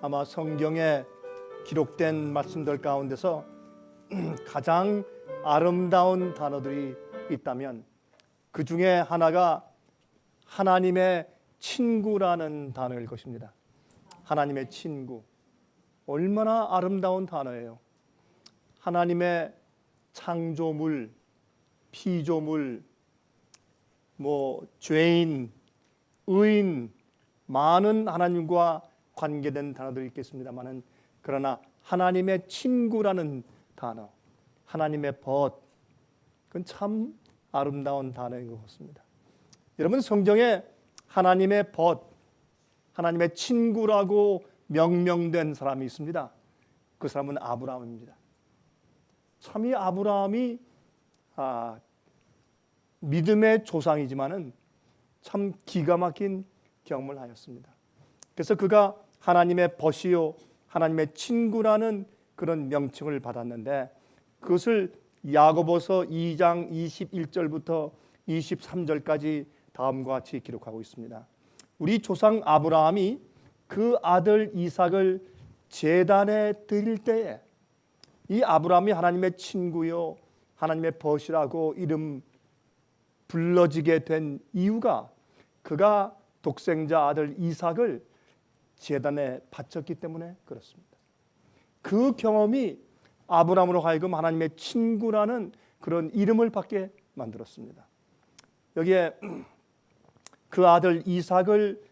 아마 성경에 기록된 말씀들 가운데서 가장 아름다운 단어들이 있다면 그 중에 하나가 하나님의 친구라는 단어일 것입니다. 하나님의 친구. 얼마나 아름다운 단어예요. 하나님의 창조물, 피조물, 죄인, 의인, 많은 하나님과 관계된 단어들이 있겠습니다만은 그러나 하나님의 친구라는 단어, 하나님의 벗, 그건 참 아름다운 단어인 것 같습니다. 여러분, 성경에 하나님의 벗, 하나님의 친구라고 명명된 사람이 있습니다. 그 사람은 아브라함입니다. 참 이 아브라함이 믿음의 조상이지만은 참 기가 막힌 경험을 하였습니다. 그래서 그가 하나님의 벗이요 하나님의 친구라는 그런 명칭을 받았는데 그것을 야고보서 2장 21절부터 23절까지 다음과 같이 기록하고 있습니다. 우리 조상 아브라함이 그 아들 이삭을 제단에 드릴 때에 이 아브라함이 하나님의 친구요 하나님의 벗이라고 이름 불러지게 된 이유가 그가 독생자 아들 이삭을 제단에 바쳤기 때문에 그렇습니다. 그 경험이 아브라함으로 하여금 하나님의 친구라는 그런 이름을 받게 만들었습니다. 여기에 그 아들 이삭을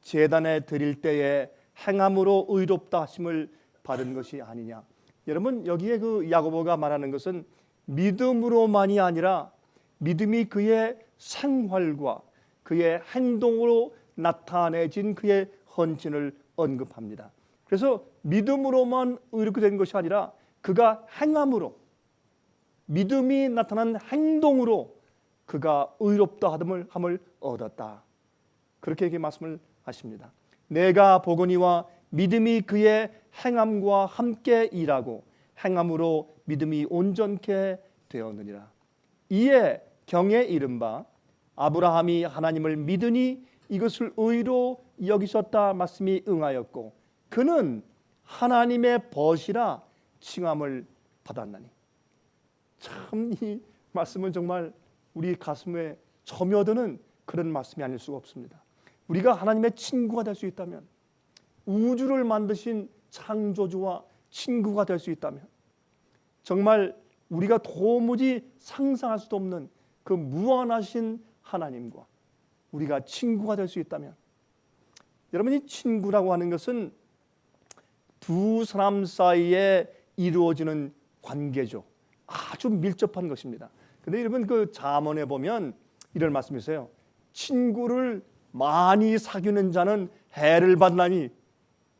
제단에 드릴 때에 행함으로 의롭다 하심을 받은 것이 아니냐. 여러분, 여기에 그 야고보가 말하는 것은 믿음으로만이 아니라 믿음이 그의 생활과 그의 행동으로 나타내진 그의 헌신을 언급합니다. 그래서 믿음으로만 의롭게 된 것이 아니라 그가 행함으로, 믿음이 나타난 행동으로 그가 의롭다 함을 얻었다. 그렇게 말씀을 하십니다. 내가 보거니와 믿음이 그의 행함과 함께 일하고 행함으로 믿음이 온전케 되었느니라. 이에 경에 이른바 아브라함이 하나님을 믿으니 이것을 의로 여기셨다 말씀이 응하였고 그는 하나님의 벗이라 칭함을 받았나니. 참 이 말씀은 정말 우리 가슴에 점여드는 그런 말씀이 아닐 수가 없습니다. 우리가 하나님의 친구가 될 수 있다면, 우주를 만드신 창조주와 친구가 될 수 있다면, 정말 우리가 도무지 상상할 수도 없는 그 무한하신 하나님과 우리가 친구가 될 수 있다면, 여러분, 이 친구라고 하는 것은 두 사람 사이에 이루어지는 관계죠. 아주 밀접한 것입니다. 근데 여러분, 그 잠언에 보면 이런 말씀이 있어요. 친구를 많이 사귀는 자는 해를 받나니,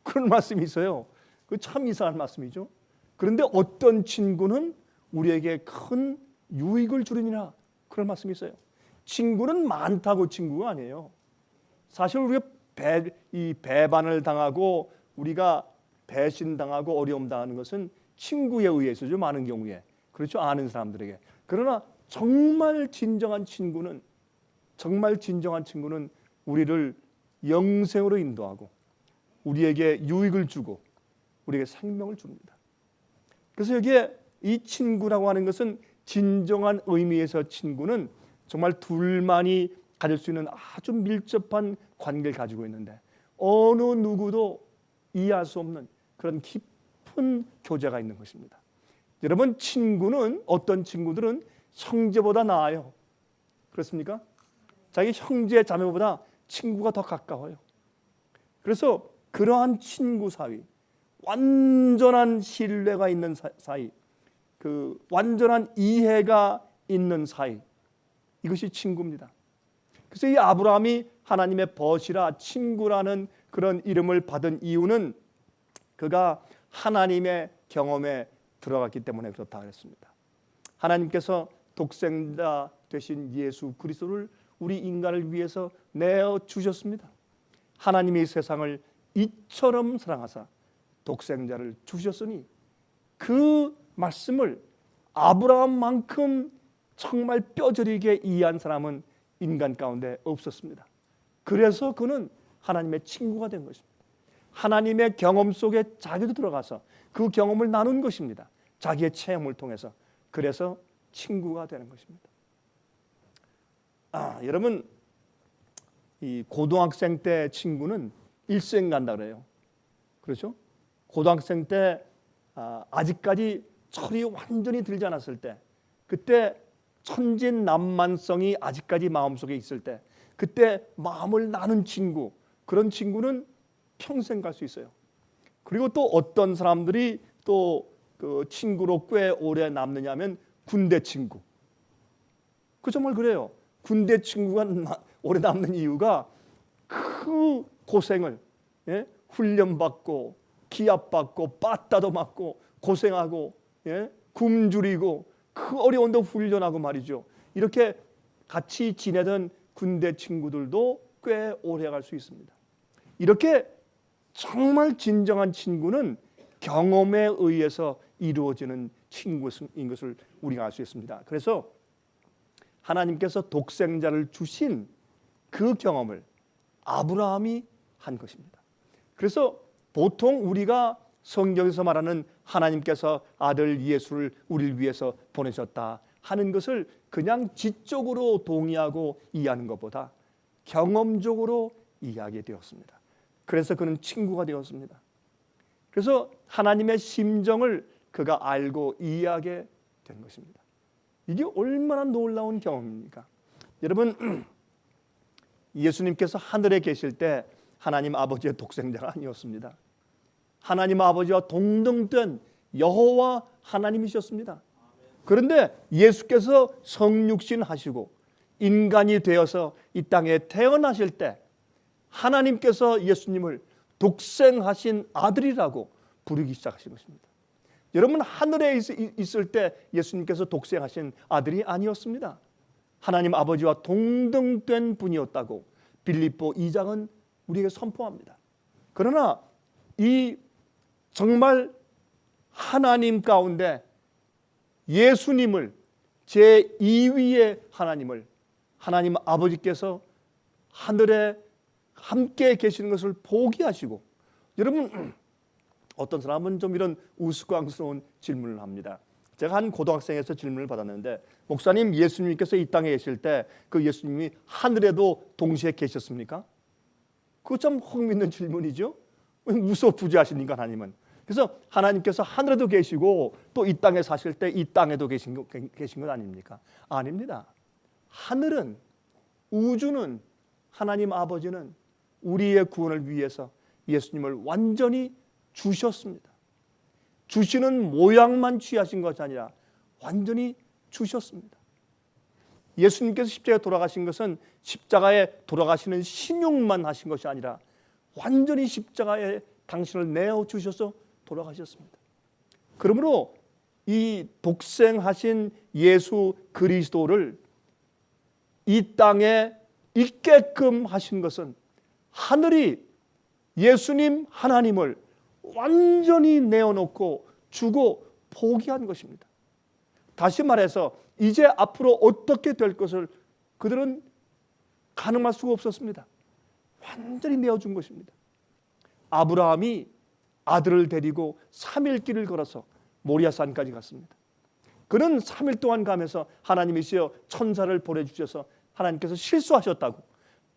그런 말씀이 있어요. 그 참 이상한 말씀이죠. 그런데 어떤 친구는 우리에게 큰 유익을 주느니라, 그런 말씀이 있어요. 친구는 많다고 친구가 아니에요. 사실 우리가 배반을 당하고 우리가 배신당하고 어려움 당하는 것은 친구에 의해서죠. 많은 경우에. 그렇죠. 아는 사람들에게. 그러나 정말 진정한 친구는 우리를 영생으로 인도하고 우리에게 유익을 주고 우리에게 생명을 줍니다. 그래서 여기에 이 친구라고 하는 것은 진정한 의미에서 친구는 정말 둘만이 가질 수 있는 아주 밀접한 관계를 가지고 있는데 어느 누구도 이해할 수 없는 그런 깊은 교제가 있는 것입니다. 여러분, 친구는, 어떤 친구들은 형제보다 나아요. 그렇습니까? 자기 형제 자매보다 친구가 더 가까워요. 그래서 그러한 친구 사이, 완전한 신뢰가 있는 사이, 그 완전한 이해가 있는 사이, 이것이 친구입니다. 그래서 이 아브라함이 하나님의 벗이라 친구라는 그런 이름을 받은 이유는 그가 하나님의 경험에 들어갔기 때문에 그렇다 그랬습니다. 하나님께서 독생자 되신 예수 그리스도를 우리 인간을 위해서 내어 주셨습니다. 하나님이 세상을 이처럼 사랑하사 독생자를 주셨으니 그 말씀을 아브라함만큼 정말 뼈저리게 이해한 사람은 인간 가운데 없었습니다. 그래서 그는 하나님의 친구가 된 것입니다. 하나님의 경험 속에 자기도 들어가서 그 경험을 나눈 것입니다. 자기의 체험을 통해서. 그래서 친구가 되는 것입니다. 여러분, 이 고등학생 때 친구는 일생 간다 그래요. 그렇죠? 고등학생 때 아직까지 철이 완전히 들지 않았을 때, 그때 천진난만성이 아직까지 마음속에 있을 때, 그때 마음을 나눈 친구, 그런 친구는 평생 갈 수 있어요. 그리고 또 어떤 사람들이 또 그 친구로 꽤 오래 남느냐면 군대 친구. 그 정말 그래요. 군대 친구가 오래 남는 이유가 그 고생을, 훈련받고 기압받고 빠따도 맞고 고생하고, 굶주리고 그 어려운데 훈련하고 말이죠. 이렇게 같이 지내던 군대 친구들도 꽤 오래 갈 수 있습니다. 이렇게 정말 진정한 친구는 경험에 의해서 이루어지는 친구인 것을 우리가 알 수 있습니다. 그래서 하나님께서 독생자를 주신 그 경험을 아브라함이 한 것입니다. 그래서 보통 우리가 성경에서 말하는 하나님께서 아들 예수를 우리를 위해서 보내셨다 하는 것을 그냥 지적으로 동의하고 이해하는 것보다 경험적으로 이해하게 되었습니다. 그래서 그는 친구가 되었습니다. 그래서 하나님의 심정을 그가 알고 이해하게 된 것입니다. 이게 얼마나 놀라운 경험입니까? 여러분, 예수님께서 하늘에 계실 때 하나님 아버지의 독생자가 아니었습니다. 하나님 아버지와 동등된 여호와 하나님이셨습니다. 그런데 예수께서 성육신 하시고 인간이 되어서 이 땅에 태어나실 때 하나님께서 예수님을 독생하신 아들이라고 부르기 시작하신 것입니다. 여러분, 하늘에 있을 때 예수님께서 독생하신 아들이 아니었습니다. 하나님 아버지와 동등된 분이었다고 빌립보 2장은 우리에게 선포합니다. 그러나 이 정말 하나님 가운데 예수님을 제2위의 하나님을 하나님 아버지께서 하늘에 함께 계시는 것을 포기하시고, 여러분, 어떤 사람은 좀 이런 우스꽝스러운 질문을 합니다. 제가 한 고등학생에서 질문을 받았는데, 목사님, 예수님께서 이 땅에 계실 때 그 예수님이 하늘에도 동시에 계셨습니까? 그거 참 흥미있는 질문이죠. 무소부지하시니까 하나님은. 그래서 하나님께서 하늘에도 계시고 또 이 땅에 사실 때 이 땅에도 계신 것 아닙니까? 아닙니다. 하늘은, 우주는, 하나님 아버지는 우리의 구원을 위해서 예수님을 완전히 주셨습니다. 주시는 모양만 취하신 것이 아니라 완전히 주셨습니다. 예수님께서 십자가에 돌아가신 것은 십자가에 돌아가시는 신용만 하신 것이 아니라 완전히 십자가에 당신을 내어주셔서 돌아가셨습니다. 그러므로 이 독생하신 예수 그리스도를 이 땅에 있게끔 하신 것은 하늘이 예수님 하나님을 완전히 내어놓고 주고 포기한 것입니다. 다시 말해서 이제 앞으로 어떻게 될 것을 그들은 가늠할 수가 없었습니다. 완전히 내어준 것입니다. 아브라함이 아들을 데리고 3일 길을 걸어서 모리아산까지 갔습니다. 그는 3일 동안 가면서 하나님이시여 천사를 보내주셔서 하나님께서 실수하셨다고,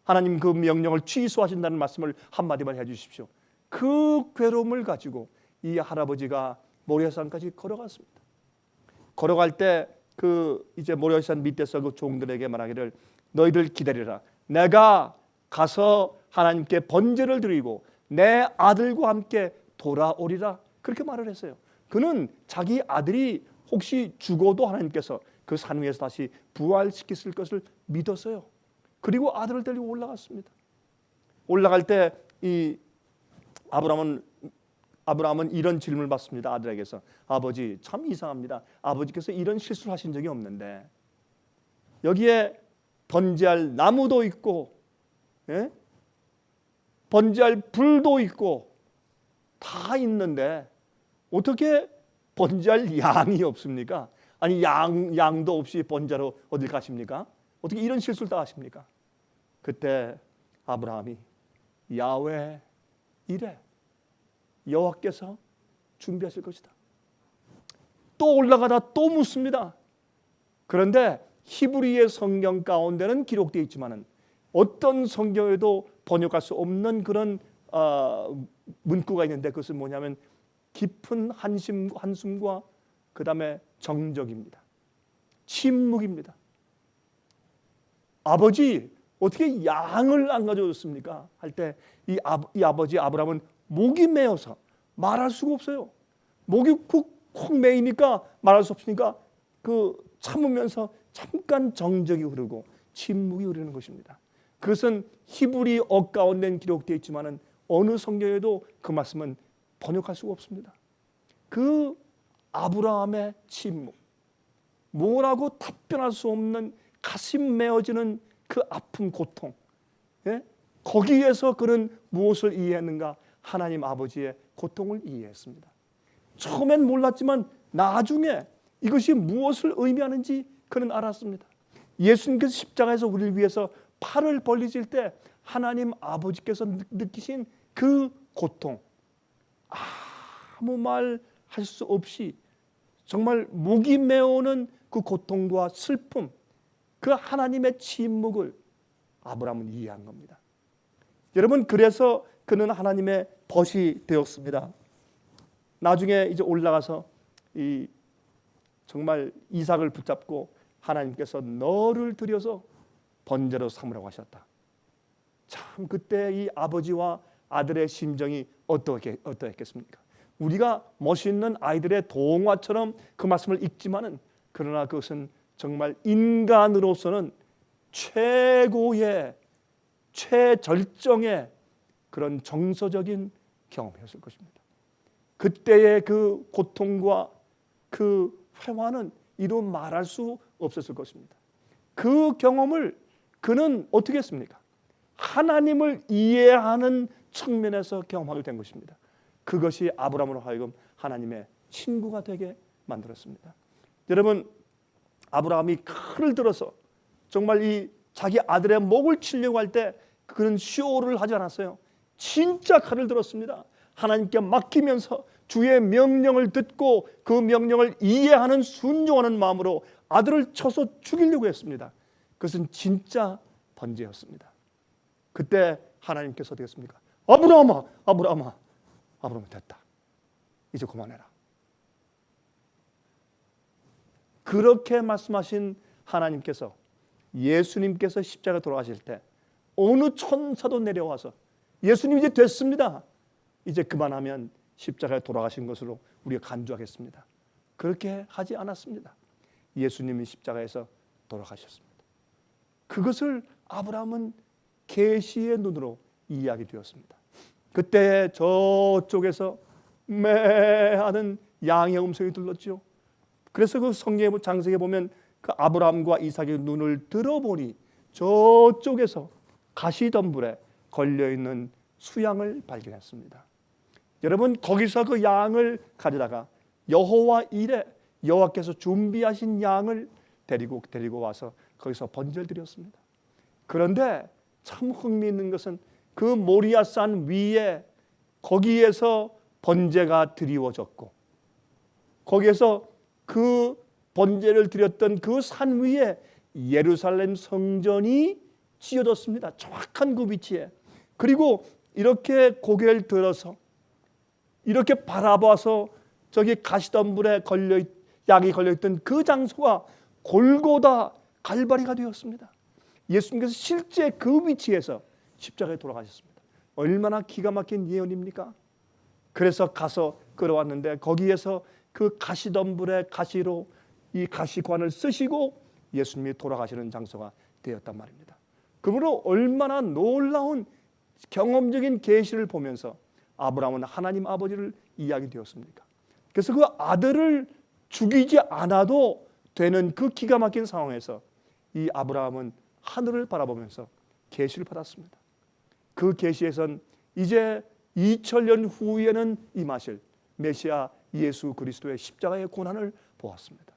하나님 그 명령을 취소하신다는 말씀을 한마디만 해주십시오. 그 괴로움을 가지고 이 할아버지가 모리아산까지 걸어갔습니다. 걸어갈 때 그 이제 모리아산 밑에서 그 종들에게 말하기를 너희들 기다리라. 내가 가서 하나님께 번제를 드리고 내 아들과 함께 돌아오리라. 그렇게 말을 했어요. 그는 자기 아들이 혹시 죽어도 하나님께서 그 산 위에서 다시 부활시키실 것을 믿었어요. 그리고 아들을 데리고 올라갔습니다. 올라갈 때 이 아브라함은 이런 질문을 받습니다. 아들에게서. 아버지, 참 이상합니다. 아버지께서 이런 실수를 하신 적이 없는데 여기에 번제할 나무도 있고, 번제할 불도 있고 다 있는데 어떻게 번제할 양이 없습니까? 아니 양도 없이 번제로 어딜 가십니까? 어떻게 이런 실수를 다 하십니까? 그때 아브라함이 야훼 이래, 여호와께서 준비하실 것이다. 또 올라가다 또 묻습니다. 그런데 히브리의 성경 가운데는 기록되어 있지만은 어떤 성경에도 번역할 수 없는 그런 문구가 있는데 그것은 뭐냐면 깊은 한숨과 그 다음에 정적입니다. 침묵입니다. 아버지 어떻게 양을 안 가져오셨습니까? 할 때 이 아버지 아브라함은 목이 메어서 말할 수가 없어요. 목이 콕 메이니까 말할 수 없으니까 그 참으면서 잠깐 정적이 흐르고 침묵이 흐르는 것입니다. 그것은 히브리 가운데는 기록되어 있지만은 어느 성경에도 그 말씀은 번역할 수가 없습니다. 그 아브라함의 침묵, 뭐라고 답변할 수 없는 가슴 메어지는 그 아픈 고통, 예? 거기에서 그는 무엇을 이해했는가? 하나님 아버지의 고통을 이해했습니다. 처음엔 몰랐지만 나중에 이것이 무엇을 의미하는지 그는 알았습니다. 예수님께서 십자가에서 우리를 위해서 팔을 벌리실 때 하나님 아버지께서 느끼신 그 고통, 아무 말 할 수 없이 정말 목이 메오는 그 고통과 슬픔, 그 하나님의 침묵을 아브라함은 이해한 겁니다. 여러분, 그래서 그는 하나님의 벗이 되었습니다. 나중에 이제 올라가서 이 정말 이삭을 붙잡고 하나님께서 너를 들여서 번제로 삼으라고 하셨다. 참 그때 이 아버지와 아들의 심정이 어떠했겠습니까? 우리가 멋있는 아이들의 동화처럼 그 말씀을 읽지만은 그러나 그것은 정말 인간으로서는 최고의 최절정의 그런 정서적인 경험이었을 것입니다. 그때의 그 고통과 그 회화는 이루 말할 수 없었을 것입니다. 그 경험을 그는 어떻게 했습니까? 하나님을 이해하는 측면에서 경험하게 된 것입니다. 그것이 아브라함으로 하여금 하나님의 친구가 되게 만들었습니다. 여러분, 아브라함이 칼을 들어서 정말 이 자기 아들의 목을 치려고 할 때 그는 쇼를 하지 않았어요. 진짜 칼을 들었습니다. 하나님께 맡기면서 주의 명령을 듣고 그 명령을 이해하는 순종하는 마음으로 아들을 쳐서 죽이려고 했습니다. 그것은 진짜 번제였습니다. 그때 하나님께서 어떻게 했습니까? 아브라함아, 아브라함아, 아브라함 됐다. 이제 그만해라. 그렇게 말씀하신 하나님께서 예수님께서 십자가 돌아가실 때 어느 천사도 내려와서 예수님 이제 됐습니다. 이제 그만하면 십자가에 돌아가신 것으로 우리가 간주하겠습니다. 그렇게 하지 않았습니다. 예수님이 십자가에서 돌아가셨습니다. 그것을 아브라함은 계시의 눈으로 이해하게 되었습니다. 그때 저쪽에서 매하는 양의 음성이 들렸죠. 그래서 그 성경의 장세기에 보면 그 아브라함과 이삭의 눈을 들어보니 저쪽에서 가시덤불에 걸려있는 수양을 발견했습니다. 여러분, 거기서 그 양을 가져다가 여호와 이레, 여호와께서 준비하신 양을 데리고 와서 거기서 번제를 드렸습니다. 그런데 참 흥미있는 것은 그 모리아산 위에 거기에서 번제가 드리워졌고 거기에서 그 번제를 드렸던 그 산 위에 예루살렘 성전이 지어졌습니다. 정확한 그 위치에. 그리고 이렇게 고개를 들어서 이렇게 바라봐서 저기 가시덤불에 양이 걸려있던 그 장소가 골고다 갈바리가 되었습니다. 예수님께서 실제 그 위치에서 십자가에 돌아가셨습니다. 얼마나 기가 막힌 예언입니까? 그래서 가서 끌어왔는데 거기에서 그 가시덤불의 가시로 이 가시관을 쓰시고 예수님이 돌아가시는 장소가 되었단 말입니다. 그러므로 얼마나 놀라운 경험적인 계시를 보면서 아브라함은 하나님 아버지를 이해하게 되었습니까? 그래서 그 아들을 죽이지 않아도 되는 그 기가 막힌 상황에서 이 아브라함은 하늘을 바라보면서 계시를 받았습니다. 그 계시에선 이제 2000년 후에는 임하실 메시아 예수 그리스도의 십자가의 고난을 보았습니다.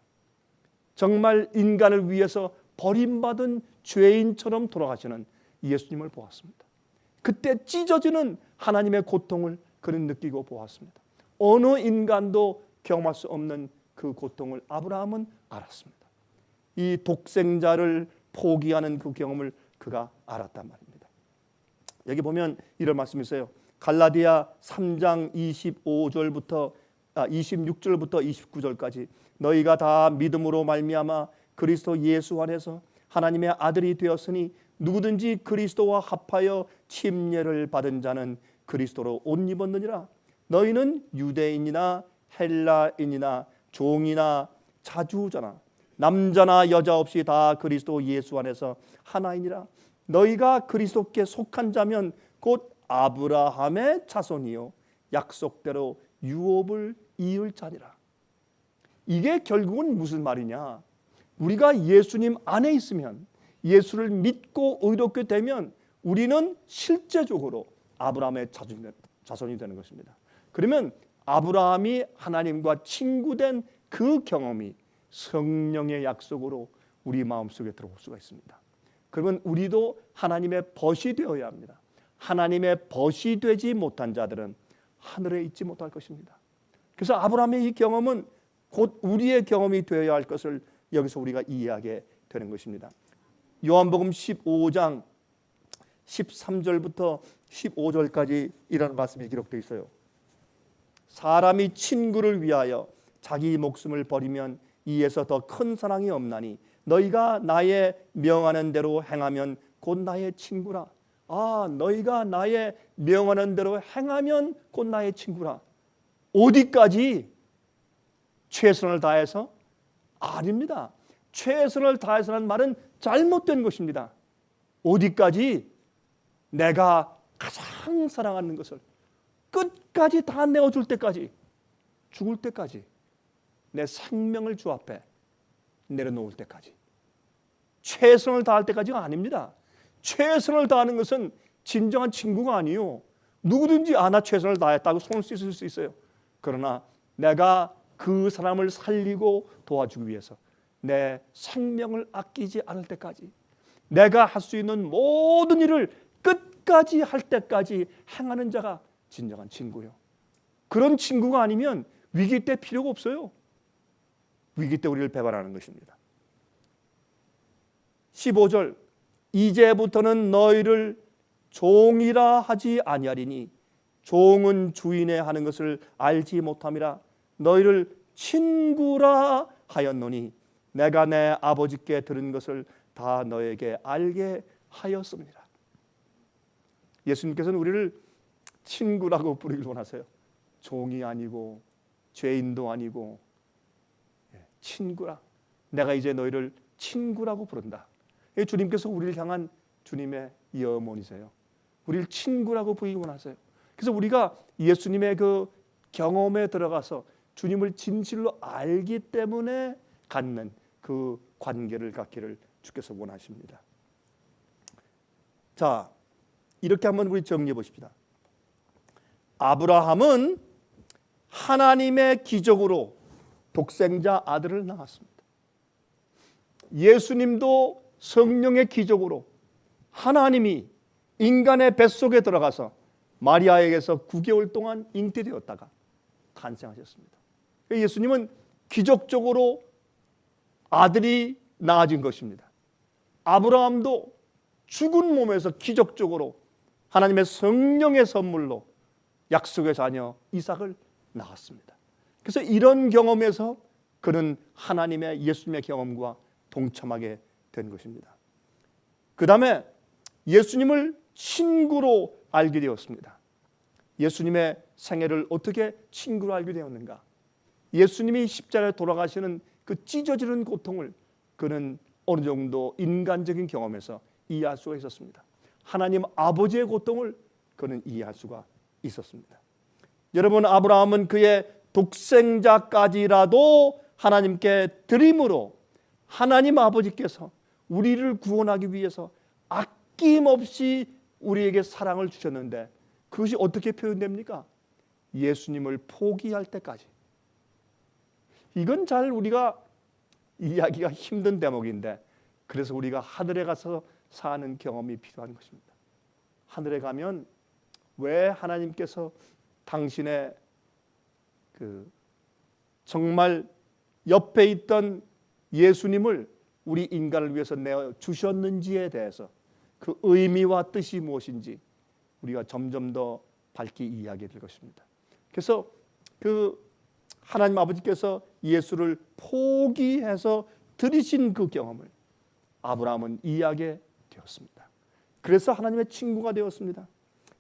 정말 인간을 위해서 버림받은 죄인처럼 돌아가시는 예수님을 보았습니다. 그때 찢어지는 하나님의 고통을 그는 느끼고 보았습니다. 어느 인간도 경험할 수 없는 그 고통을 아브라함은 알았습니다. 이 독생자를 포기하는 그 경험을 그가 알았단 말입니다. 여기 보면 이런 말씀이 있어요. 갈라디아 3장 26절부터 29절까지 너희가 다 믿음으로 말미암아 그리스도 예수 안에서 하나님의 아들이 되었으니 누구든지 그리스도와 합하여 침례를 받은 자는 그리스도로 옷 입었느니라. 너희는 유대인이나 헬라인이나 종이나 자주자나 남자나 여자 없이 다 그리스도 예수 안에서 하나이니라. 너희가 그리스도께 속한 자면 곧 아브라함의 자손이요 약속대로 유업을 이을 자니라. 이게 결국은 무슨 말이냐? 우리가 예수님 안에 있으면, 예수를 믿고 의롭게 되면 우리는 실제적으로 아브라함의 자손이 되는 것입니다. 그러면 아브라함이 하나님과 친구된 그 경험이 성령의 약속으로 우리 마음속에 들어올 수가 있습니다. 그러면 우리도 하나님의 벗이 되어야 합니다. 하나님의 벗이 되지 못한 자들은 하늘에 있지 못할 것입니다. 그래서 아브라함의 이 경험은 곧 우리의 경험이 되어야 할 것을 여기서 우리가 이해하게 되는 것입니다. 요한복음 15장 13절부터 15절까지 이런 말씀이 기록되어 있어요. 사람이 친구를 위하여 자기 목숨을 버리면 이에서 더 큰 사랑이 없나니 너희가 나의 명하는 대로 행하면 곧 나의 친구라. 너희가 나의 명하는 대로 행하면 곧 나의 친구라. 어디까지? 최선을 다해서? 아닙니다. 최선을 다해서라는 말은 잘못된 것입니다. 어디까지? 내가 가장 사랑하는 것을 끝까지 다 내어줄 때까지, 죽을 때까지, 내 생명을 주 앞에 내려놓을 때까지, 최선을 다할 때까지가 아닙니다. 최선을 다하는 것은 진정한 친구가 아니요. 누구든지 나 최선을 다했다고 손을 씻을 수 있어요. 그러나 내가 그 사람을 살리고 도와주기 위해서 내 생명을 아끼지 않을 때까지, 내가 할 수 있는 모든 일을 끝까지 할 때까지 행하는 자가 진정한 친구요. 그런 친구가 아니면 위기 때 필요가 없어요. 위기 때 우리를 배반하는 것입니다. 15절 이제부터는 너희를 종이라 하지 아니하리니 종은 주인의 하는 것을 알지 못함이라. 너희를 친구라 하였노니 내가 내 아버지께 들은 것을 다 너에게 알게 하였습니다. 예수님께서는 우리를 친구라고 부르길 원하세요. 종이 아니고 죄인도 아니고 친구라. 내가 이제 너희를 친구라고 부른다. 주님께서 우리를 향한 주님의 염원이세요. 우리를 친구라고 부르기 원하세요. 그래서 우리가 예수님의 그 경험에 들어가서 주님을 진실로 알기 때문에 갖는 그 관계를 갖기를 주께서 원하십니다. 자, 이렇게 한번 우리 정리해 보십시다. 아브라함은 하나님의 기적으로 독생자 아들을 낳았습니다. 예수님도 성령의 기적으로 하나님이 인간의 뱃속에 들어가서 마리아에게서 9개월 동안 잉태되었다가 탄생하셨습니다. 예수님은 기적적으로 아들이 낳아진 것입니다. 아브라함도 죽은 몸에서 기적적으로 하나님의 성령의 선물로 약속의 자녀 이삭을 낳았습니다. 그래서 이런 경험에서 그는 하나님의 예수님의 경험과 동참하게 된 것입니다. 그 다음에 예수님을 친구로 알게 되었습니다. 예수님의 생애를 어떻게 친구로 알게 되었는가? 예수님이 십자가에 돌아가시는 그 찢어지는 고통을 그는 어느 정도 인간적인 경험에서 이해할 수가 있었습니다. 하나님 아버지의 고통을 그는 이해할 수가 있었습니다. 여러분, 아브라함은 그의 독생자까지라도 하나님께 드림으로 하나님 아버지께서 우리를 구원하기 위해서 아낌없이 우리에게 사랑을 주셨는데 그것이 어떻게 표현됩니까? 예수님을 포기할 때까지. 이건 잘 우리가 이해하기가 힘든 대목인데 그래서 우리가 하늘에 가서 사는 경험이 필요한 것입니다. 하늘에 가면 왜 하나님께서 당신의 그 정말 옆에 있던 예수님을 우리 인간을 위해서 내어 주셨는지에 대해서 그 의미와 뜻이 무엇인지 우리가 점점 더 밝게 이해하게 될 것입니다. 그래서 그 하나님 아버지께서 예수를 포기해서 들이신 그 경험을 아브라함은 이해하게 되었습니다. 그래서 하나님의 친구가 되었습니다.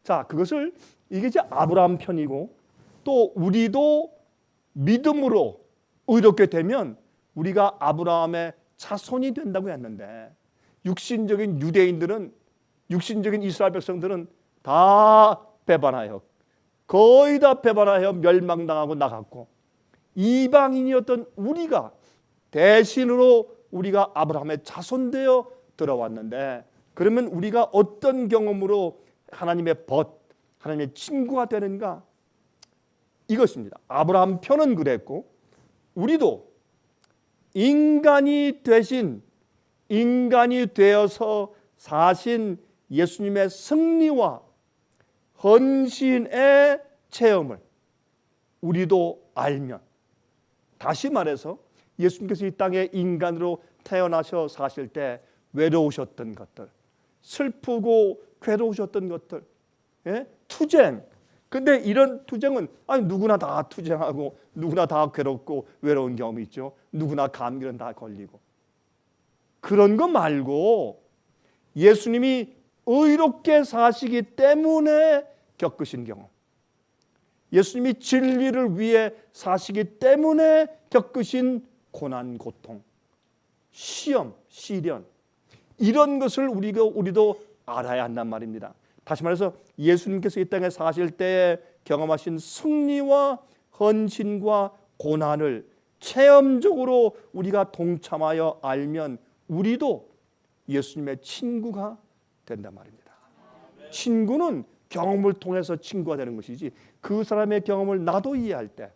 자, 그것을 이게 이제 아브라함 편이고, 또 우리도 믿음으로 의롭게 되면 우리가 아브라함의 자손이 된다고 했는데, 육신적인 유대인들은, 육신적인 이스라엘 백성들은 다 배반하여, 거의 다 배반하여 멸망당하고 나갔고, 이방인이었던 우리가 대신으로 우리가 아브라함의 자손되어 들어왔는데, 그러면 우리가 어떤 경험으로 하나님의 벗, 하나님의 친구가 되는가? 이것입니다. 아브라함 편은 그랬고, 우리도 인간이 되신, 인간이 되어서 사신 예수님의 승리와 헌신의 체험을 우리도 알면, 다시 말해서 예수님께서 이 땅에 인간으로 태어나셔 사실 때 외로우셨던 것들, 슬프고 괴로우셨던 것들, 예? 투쟁. 근데 이런 투쟁은 누구나 다 투쟁하고 누구나 다 괴롭고 외로운 경험이 있죠. 누구나 감기는 다 걸리고. 그런 거 말고 예수님이 의롭게 사시기 때문에 겪으신 경험, 예수님이 진리를 위해 사시기 때문에 겪으신 고난, 고통, 시험, 시련, 이런 것을 우리도 알아야 한단 말입니다. 다시 말해서 예수님께서 이 땅에 사실 때에 경험하신 승리와 헌신과 고난을 체험적으로 우리가 동참하여 알면 우리도 예수님의 친구가 된단 말입니다. 친구는 경험을 통해서 친구가 되는 것이지, 그 사람의 경험을 나도 이해할 때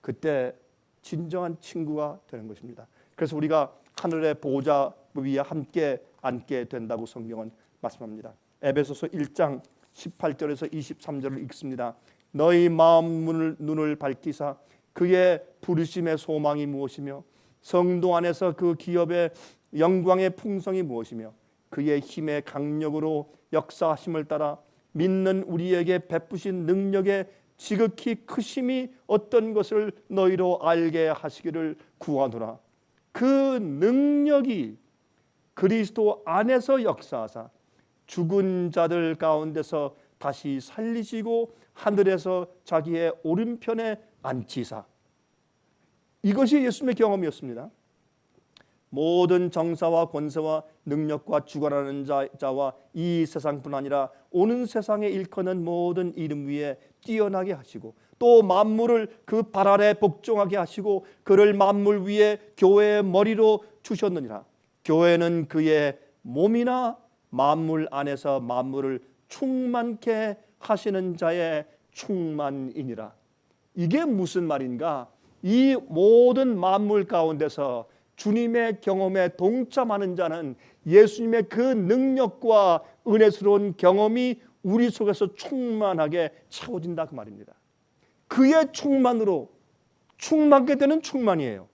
그때 진정한 친구가 되는 것입니다. 그래서 우리가 하늘의 보좌 위에 함께 앉게 된다고 성경은 말씀합니다. 에베소서 1장 18절에서 23절을 읽습니다. 너희 마음 눈을 밝히사 그의 부르심의 소망이 무엇이며 성도 안에서 그 기업의 영광의 풍성이 무엇이며 그의 힘의 강력으로 역사하심을 따라 믿는 우리에게 베푸신 능력의 지극히 크심이 어떤 것을 너희로 알게 하시기를 구하노라. 그 능력이 그리스도 안에서 역사하사 죽은 자들 가운데서 다시 살리시고 하늘에서 자기의 오른편에 앉히사. 이것이 예수님의 경험이었습니다. 모든 정사와 권세와 능력과 주관하는 자와 이 세상뿐 아니라 오는 세상에 일컫는 모든 이름 위에 뛰어나게 하시고 또 만물을 그 발 아래 복종하게 하시고 그를 만물 위에 교회의 머리로 주셨느니라. 교회는 그의 몸이나 만물 안에서 만물을 충만케 하시는 자의 충만이니라. 이게 무슨 말인가? 이 모든 만물 가운데서 주님의 경험에 동참하는 자는 예수님의 그 능력과 은혜스러운 경험이 우리 속에서 충만하게 채워진다 그 말입니다. 그의 충만으로 충만케 되는 충만이에요.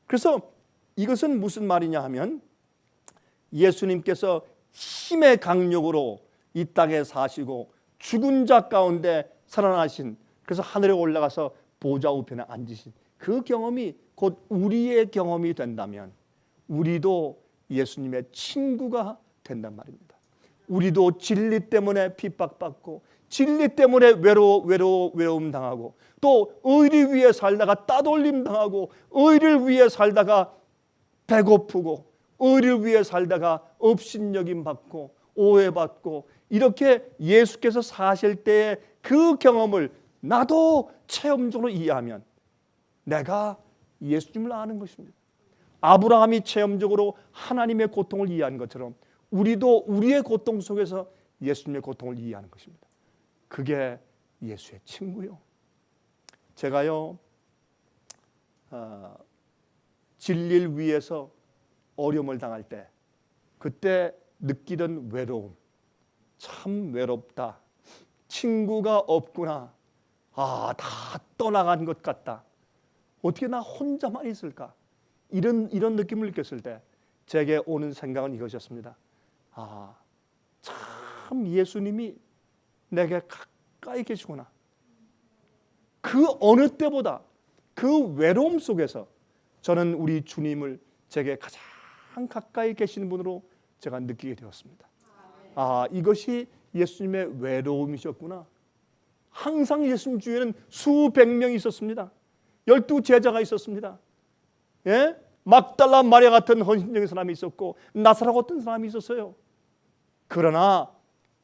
그래서 이것은 무슨 말이냐 하면 예수님께서 힘의 강력으로 이 땅에 사시고 죽은 자 가운데 살아나신, 그래서 하늘에 올라가서 보좌 우편에 앉으신 그 경험이 곧 우리의 경험이 된다면 우리도 예수님의 친구가 된단 말입니다. 우리도 진리 때문에 핍박받고 진리 때문에 외로움 당하고 또 의리 위에 살다가 따돌림 당하고 의리를 위해 살다가 배고프고 의리를 위해 살다가 업신여김 받고 오해받고 이렇게 예수께서 사실 때의 그 경험을 나도 체험적으로 이해하면 내가 예수님을 아는 것입니다. 아브라함이 체험적으로 하나님의 고통을 이해한 것처럼 우리도 우리의 고통 속에서 예수님의 고통을 이해하는 것입니다. 그게 예수의 친구요. 제가요 진리를 위해서 어려움을 당할 때 그때 느끼던 외로움, 참 외롭다, 친구가 없구나. 아, 다 떠나간 것 같다. 어떻게 나 혼자만 있을까? 이런 느낌을 느꼈을 때 제게 오는 생각은 이것이었습니다. 아, 참 예수님이 내게 가까이 계시구나. 그 어느 때보다 그 외로움 속에서 저는 우리 주님을 제게 가장 가까이 계시는 분으로 제가 느끼게 되었습니다. 아, 이것이 예수님의 외로움이셨구나. 항상 예수님 주위에는 수백 명이 있었습니다. 12 제자가 있었습니다. 예? 막달라 마리아 같은 헌신적인 사람이 있었고 나사로 같은 사람이 있었어요. 그러나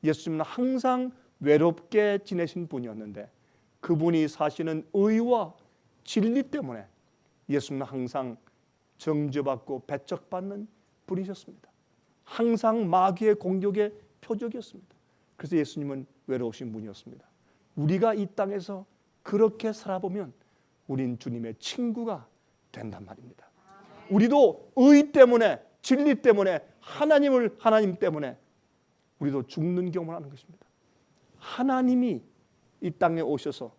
예수님은 항상 외롭게 지내신 분이었는데 그분이 사시는 의와 진리 때문에 예수님은 항상 정죄받고 배척받는 분이셨습니다. 항상 마귀의 공격의 표적이었습니다. 그래서 예수님은 외로우신 분이었습니다. 우리가 이 땅에서 그렇게 살아보면 우린 주님의 친구가 된단 말입니다. 우리도 의 때문에, 진리 때문에, 하나님 때문에 우리도 죽는 경험을 하는 것입니다. 하나님이 이 땅에 오셔서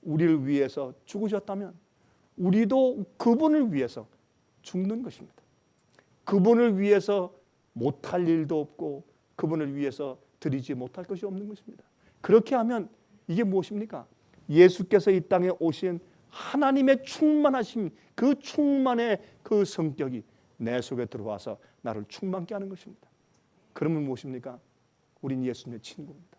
우리를 위해서 죽으셨다면 우리도 그분을 위해서 죽는 것입니다. 그분을 위해서 못할 일도 없고 그분을 위해서 드리지 못할 것이 없는 것입니다. 그렇게 하면 이게 무엇입니까? 예수께서 이 땅에 오신 하나님의 충만하심, 그 충만의 그 성격이 내 속에 들어와서 나를 충만케 하는 것입니다. 그러면 무엇입니까? 우린 예수님의 친구입니다.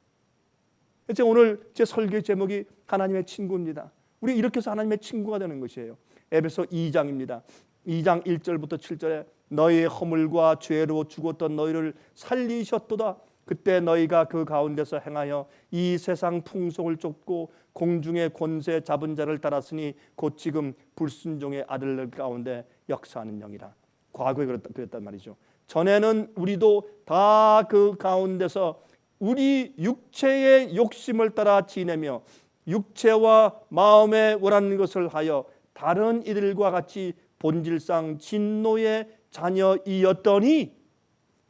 그래서 오늘 제 설교 제목이 하나님의 친구입니다. 우리 이렇게 해서 하나님의 친구가 되는 것이에요. 에베소 2장입니다. 2장 1절부터 7절에 너희의 허물과 죄로 죽었던 너희를 살리셨도다. 그때 너희가 그 가운데서 행하여 이 세상 풍속을 쫓고 공중의 권세 잡은 자를 따랐으니 곧 지금 불순종의 아들들 가운데 역사하는 영이라. 과거에 그랬단 말이죠. 전에는 우리도 다 그 가운데서 우리 육체의 욕심을 따라 지내며 육체와 마음에 원하는 것을 하여 다른 이들과 같이 본질상 진노의 자녀이었더니,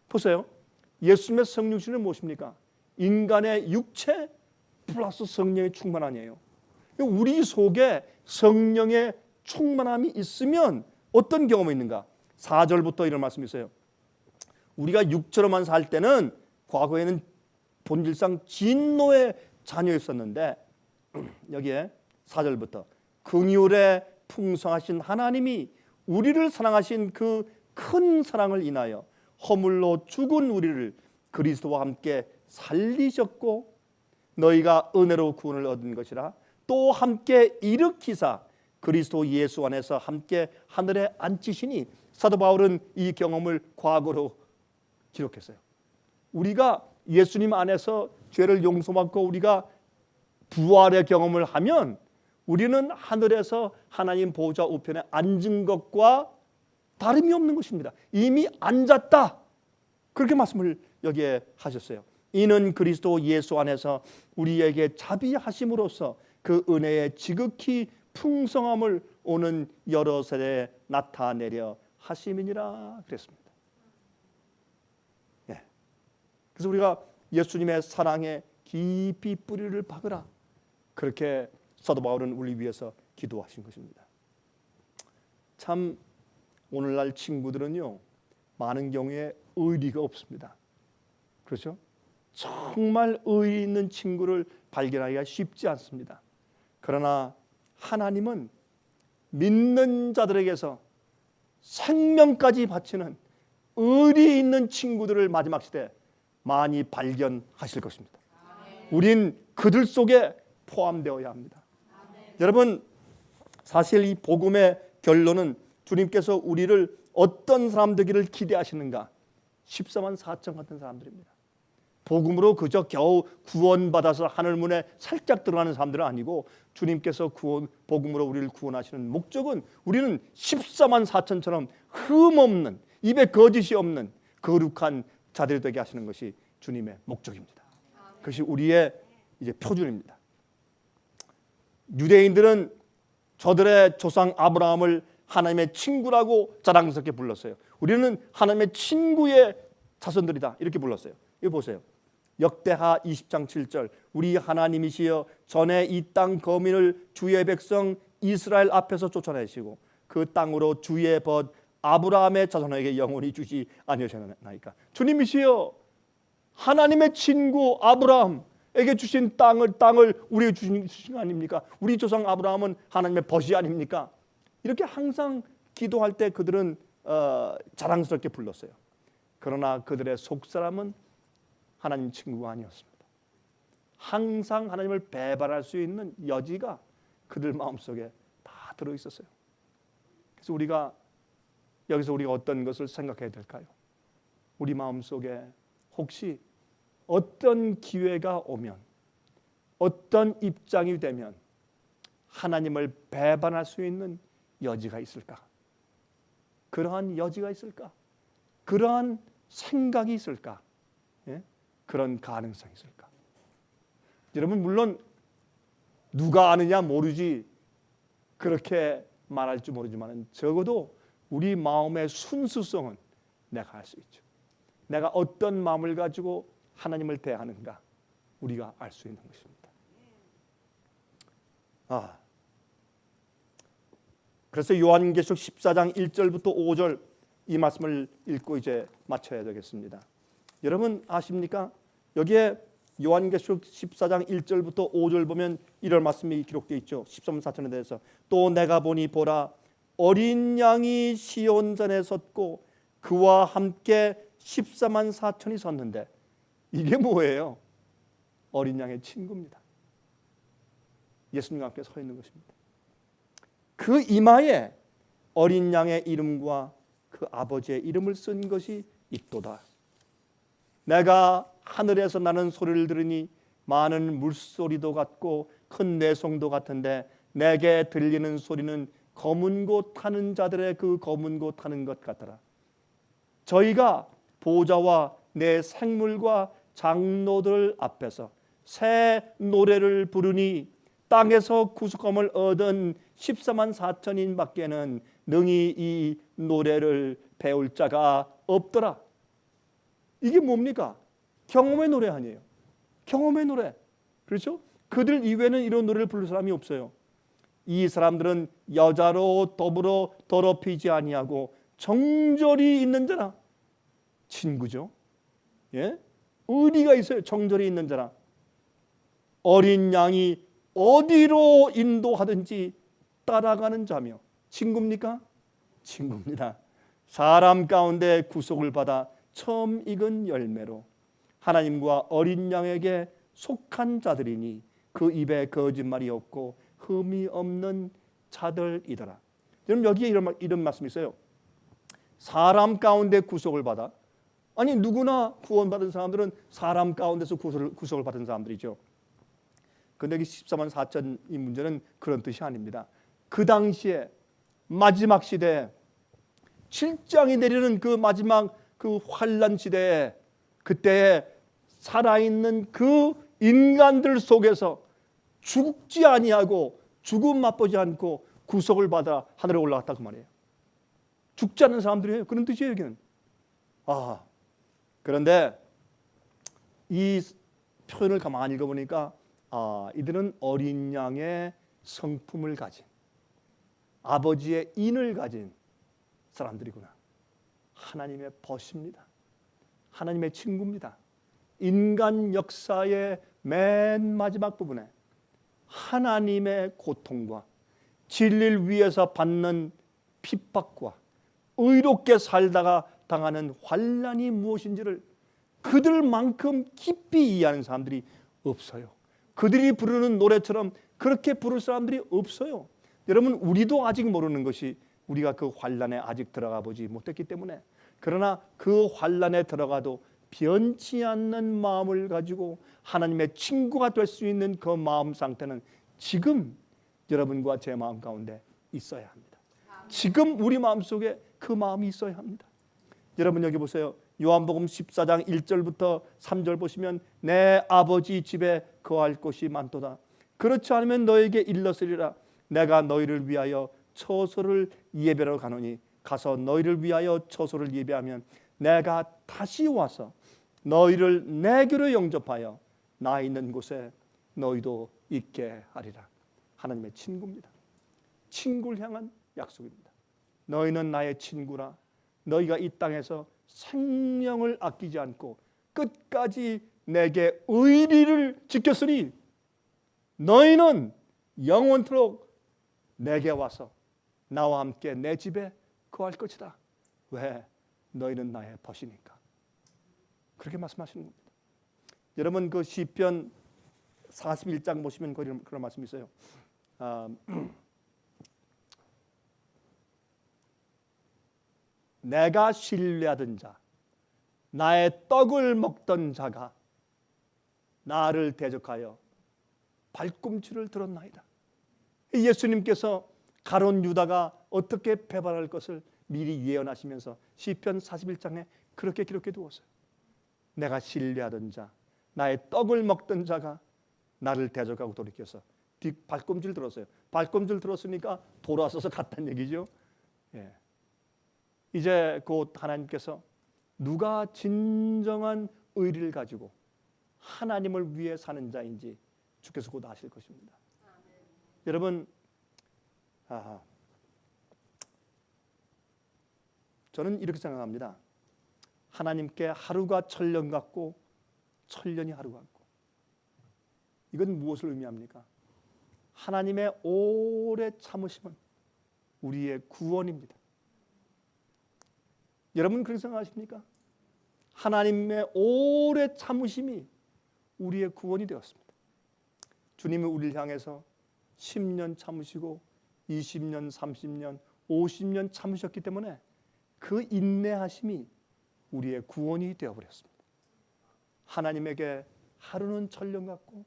보세요. 예수님의 성육신은 무엇입니까? 인간의 육체 플러스 성령의 충만함이에요. 우리 속에 성령의 충만함이 있으면 어떤 경험이 있는가? 4절부터 이런 말씀이 있어요. 우리가 육체로만 살 때는 과거에는 본질상 진노의 자녀였었는데 여기에 4절부터 긍휼에 풍성하신 하나님이 우리를 사랑하신 그 큰 사랑을 인하여 허물로 죽은 우리를 그리스도와 함께 살리셨고 너희가 은혜로 구원을 얻은 것이라 또 함께 일으키사 그리스도 예수 안에서 함께 하늘에 앉히시니. 사도 바울은 이 경험을 과거로 기록했어요. 우리가 예수님 안에서 죄를 용서받고 우리가 부활의 경험을 하면 우리는 하늘에서 하나님 보좌 우편에 앉은 것과 다름이 없는 것입니다. 이미 앉았다. 그렇게 말씀을 여기에 하셨어요. 이는 그리스도 예수 안에서 우리에게 자비하심으로써 그 은혜의 지극히 풍성함을 오는 여러 세대에 나타내려 하심이니라 그랬습니다. 예. 그래서 우리가 예수님의 사랑에 깊이 뿌리를 박으라. 그렇게 사도 바울은 우리 위해서 기도하신 것입니다. 참 오늘날 친구들은요, 많은 경우에 의리가 없습니다. 그렇죠? 정말 의리 있는 친구를 발견하기가 쉽지 않습니다. 그러나 하나님은 믿는 자들에게서 생명까지 바치는 의리 있는 친구들을 마지막 시대에 많이 발견하실 것입니다. 우린 그들 속에 포함되어야 합니다. 여러분, 사실 이 복음의 결론은 주님께서 우리를 어떤 사람 되기를 기대하시는가? 14만 4천 같은 사람들입니다. 복음으로 그저 겨우 구원받아서 하늘문에 살짝 들어가는 사람들은 아니고 주님께서 복음으로 우리를 구원하시는 목적은 우리는 14만 4천처럼 흠없는, 입에 거짓이 없는 거룩한 자들이 되게 하시는 것이 주님의 목적입니다. 그것이 우리의 이제 표준입니다. 유대인들은 저들의 조상 아브라함을 하나님의 친구라고 자랑스럽게 불렀어요. 우리는 하나님의 친구의 자손들이다 이렇게 불렀어요. 이거 보세요. 역대하 20장 7절 우리 하나님이시여 전에 이 땅 거민을 주의 백성 이스라엘 앞에서 쫓아내시고 그 땅으로 주의 벗 아브라함의 자손에게 영원히 주지 아니하셨나이까. 주님이시여 하나님의 친구 아브라함에게 주신 땅을 우리에게 주신 거 아닙니까? 우리 조상 아브라함은 하나님의 벗이 아닙니까? 이렇게 항상 기도할 때 그들은 자랑스럽게 불렀어요. 그러나 그들의 속사람은 하나님 친구가 아니었습니다. 항상 하나님을 배반할 수 있는 여지가 그들 마음속에 다 들어있었어요. 그래서 여기서 우리가 어떤 것을 생각해야 될까요? 우리 마음속에 혹시 어떤 기회가 오면, 어떤 입장이 되면 하나님을 배반할 수 있는 여지가 있을까? 그러한 여지가 있을까? 그러한 생각이 있을까? 예? 그런 가능성이 있을까? 여러분 물론 누가 아느냐 모르지 그렇게 말할 줄 모르지만 적어도 우리 마음의 순수성은 내가 알 수 있죠. 내가 어떤 마음을 가지고 하나님을 대하는가 우리가 알 수 있는 것입니다. 그래서 요한계시록 14장 1절부터 5절 이 말씀을 읽고 이제 마쳐야 되겠습니다. 여러분 아십니까? 여기에 요한계시록 14장 1절부터 5절 보면 이런 말씀이 기록되어 있죠. 13만 4천에 대해서 또 내가 보니 보라 어린 양이 시온산에 섰고 그와 함께 14만 4천이 섰는데 이게 뭐예요? 어린 양의 친구입니다. 예수님과 함께 서 있는 것입니다. 그 이마에 어린 양의 이름과 그 아버지의 이름을 쓴 것이 있도다. 내가 하늘에서 나는 소리를 들으니 많은 물소리도 같고 큰 내송도 같은데 내게 들리는 소리는 검은 곳 타는 자들의 그 검은 곳 타는 것 같더라. 저희가 보좌와 내 생물과 장로들 앞에서 새 노래를 부르니 땅에서 구속함을 얻은 14만 4천인 밖에는 능히 이 노래를 배울 자가 없더라. 이게 뭡니까? 경험의 노래 아니에요. 경험의 노래. 그렇죠? 그들 이외에는 이런 노래를 부를 사람이 없어요. 이 사람들은 여자로 더불어 더럽히지 아니하고 정절이 있는 자라. 친구죠. 예? 의리가 있어요. 정절이 있는 자라. 어린 양이 어디로 인도하든지 따라가는 자며. 친구입니까? 친구입니다. 사람 가운데 구속을 받아 처음 익은 열매로 하나님과 어린 양에게 속한 자들이니 그 입에 거짓말이 없고 흠이 없는 자들이더라. 여러분 여기에 이런 말씀이 있어요. 사람 가운데 구속을 받아. 아니 누구나 구원받은 사람들은 사람 가운데서 구속을 받은 사람들이죠. 그런데 14만 4천 이 문제는 그런 뜻이 아닙니다. 그 당시에 마지막 시대에 7장이 내리는 그 마지막 그 환란 시대에 그때에 살아있는 그 인간들 속에서 죽지 아니하고 죽음 맛보지 않고 구속을 받아 하늘에 올라갔다 그 말이에요. 죽지 않는 사람들이에요. 그런 뜻이에요 여기는. 그런데 이 표현을 가만히 읽어보니까 이들은 어린 양의 성품을 가진 아버지의 인을 가진 사람들이구나. 하나님의 벗입니다. 하나님의 친구입니다. 인간 역사의 맨 마지막 부분에 하나님의 고통과 진리를 위해서 받는 핍박과 의롭게 살다가 당하는 환난이 무엇인지를 그들만큼 깊이 이해하는 사람들이 없어요. 그들이 부르는 노래처럼 그렇게 부를 사람들이 없어요. 여러분 우리도 아직 모르는 것이 우리가 그 환난에 아직 들어가 보지 못했기 때문에 그러나 그 환난에 들어가도 변치 않는 마음을 가지고 하나님의 친구가 될 수 있는 그 마음 상태는 지금 여러분과 제 마음 가운데 있어야 합니다. 지금 우리 마음속에 그 마음이 있어야 합니다. 여러분 여기 보세요. 요한복음 14장 1절부터 3절 보시면 내 아버지 집에 거할 곳이 많도다. 그렇지 않으면 너에게 일렀으리라. 내가 너희를 위하여 처소를 예배하러 가노니 가서 너희를 위하여 처소를 예배하면 내가 다시 와서 너희를 내게로 영접하여 나 있는 곳에 너희도 있게 하리라. 하나님의 친구입니다. 친구를 향한 약속입니다. 너희는 나의 친구라. 너희가 이 땅에서 생명을 아끼지 않고 끝까지 내게 의리를 지켰으니 너희는 영원토록 내게 와서 나와 함께 내 집에 거할 것이다. 왜? 너희는 나의 벗이니까. 그렇게 말씀하시는 겁니다. 여러분 그 시편 41장 보시면 그런 말씀이 있어요. 내가 신뢰하던 자, 나의 떡을 먹던 자가 나를 대적하여 발꿈치를 들었나이다. 예수님께서 가룟 유다가 어떻게 배반할 것을 미리 예언하시면서 시편 41장에 그렇게 기록해 두었어요. 내가 신뢰하던 자, 나의 떡을 먹던 자가 나를 대적하고 돌이켜서 발꿈치를 들었어요. 발꿈치를 들었으니까 돌아서서 갔다는 얘기죠. 예. 이제 곧 하나님께서 누가 진정한 의리를 가지고 하나님을 위해 사는 자인지 주께서 곧 아실 것입니다. 여러분, 저는 이렇게 생각합니다. 하나님께 하루가 천년 같고 천년이 하루 같고, 이건 무엇을 의미합니까? 하나님의 오래 참으심은 우리의 구원입니다. 여러분 그렇게 생각하십니까? 하나님의 오래 참으심이 우리의 구원이 되었습니다. 주님은 우리를 향해서 10년 참으시고 20년, 30년, 50년 참으셨기 때문에 그 인내하심이 우리의 구원이 되어버렸습니다. 하나님에게 하루는 천년 같고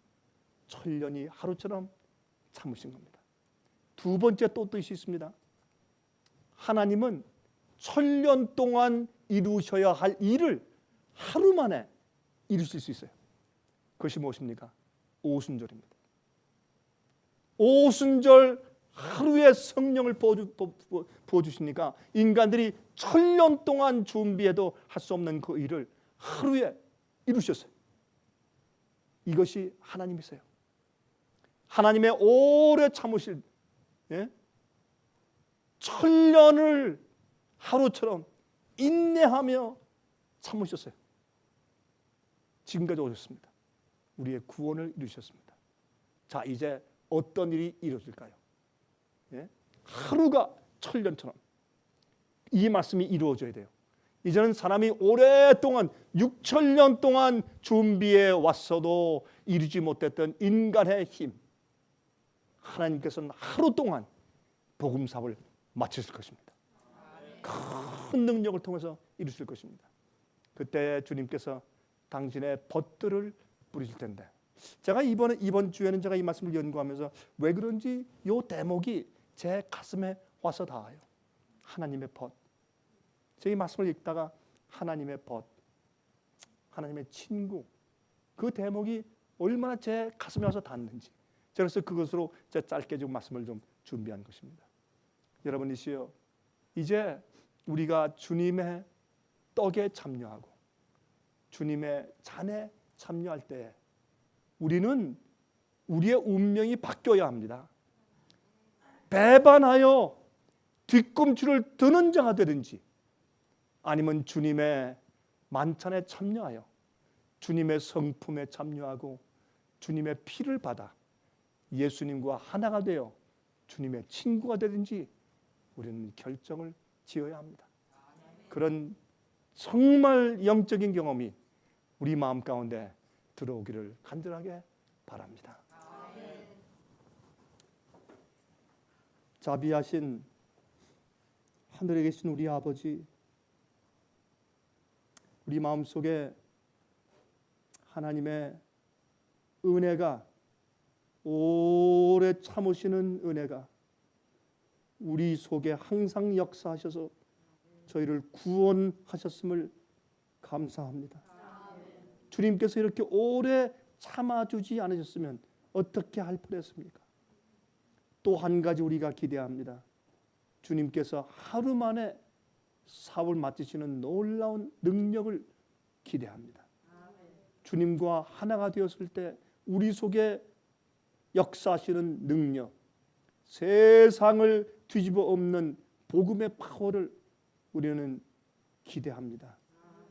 천년이 하루처럼 참으신 겁니다. 두 번째 또 뜻이 있습니다. 하나님은 천년 동안 이루셔야 할 일을 하루 만에 이루실 수 있어요. 그것이 무엇입니까? 오순절입니다. 오순절 하루에 성령을 부어주시니까 인간들이 천년 동안 준비해도 할 수 없는 그 일을 하루에 이루셨어요. 이것이 하나님이세요. 하나님의 오래 참으실, 천년을 하루처럼 인내하며 참으셨어요. 지금까지 오셨습니다. 우리의 구원을 이루셨습니다. 자, 이제 어떤 일이 이루어질까요? 하루가 천년처럼 이 말씀이 이루어져야 돼요. 이제는 사람이 오랫동안 6천년 동안 준비해 왔어도 이루지 못했던 인간의 힘, 하나님께서는 하루 동안 복음 사업을 마치실 것입니다. 큰 능력을 통해서 이루실 것입니다. 그때 주님께서 당신의 벗들을 뿌리실 텐데, 제가 이번 주에는 제가 이 말씀을 연구하면서 왜 그런지 이 대목이 제 가슴에 와서 닿아요. 하나님의 벗. 제가 이 말씀을 읽다가 하나님의 벗, 하나님의 친구, 그 대목이 얼마나 제 가슴에 와서 닿는지, 그래서 그것으로 제가 짧게 좀 말씀을 좀 준비한 것입니다. 여러분이시여, 이제 우리가 주님의 떡에 참여하고 주님의 잔에 참여할 때 우리는 우리의 운명이 바뀌어야 합니다. 배반하여 뒤꿈치를 드는 자가 되든지, 아니면 주님의 만찬에 참여하여 주님의 성품에 참여하고 주님의 피를 받아 예수님과 하나가 되어 주님의 친구가 되든지 우리는 결정을 지어야 합니다. 그런 정말 영적인 경험이 우리 마음 가운데 들어오기를 간절하게 바랍니다. 자비하신 하늘에 계신 우리 아버지, 우리 마음속에 하나님의 은혜가, 오래 참으시는 은혜가 우리 속에 항상 역사하셔서 저희를 구원하셨음을 감사합니다. 주님께서 이렇게 오래 참아주지 않으셨으면 어떻게 할 뻔했습니까? 또 한 가지 우리가 기대합니다. 주님께서 하루 만에 사업을 마치시는 놀라운 능력을 기대합니다. 주님과 하나가 되었을 때 우리 속에 역사하시는 능력, 세상을 뒤집어 엎는 복음의 파워를 우리는 기대합니다.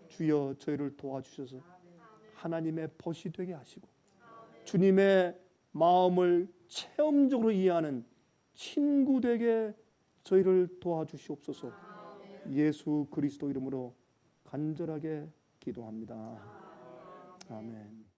주여 저희를 도와주셔서 하나님의 벗이 되게 하시고 주님의 마음을 체험적으로 이해하는 친구 되게 저희를 도와주시옵소서. 예수 그리스도 이름으로 간절하게 기도합니다. 아멘.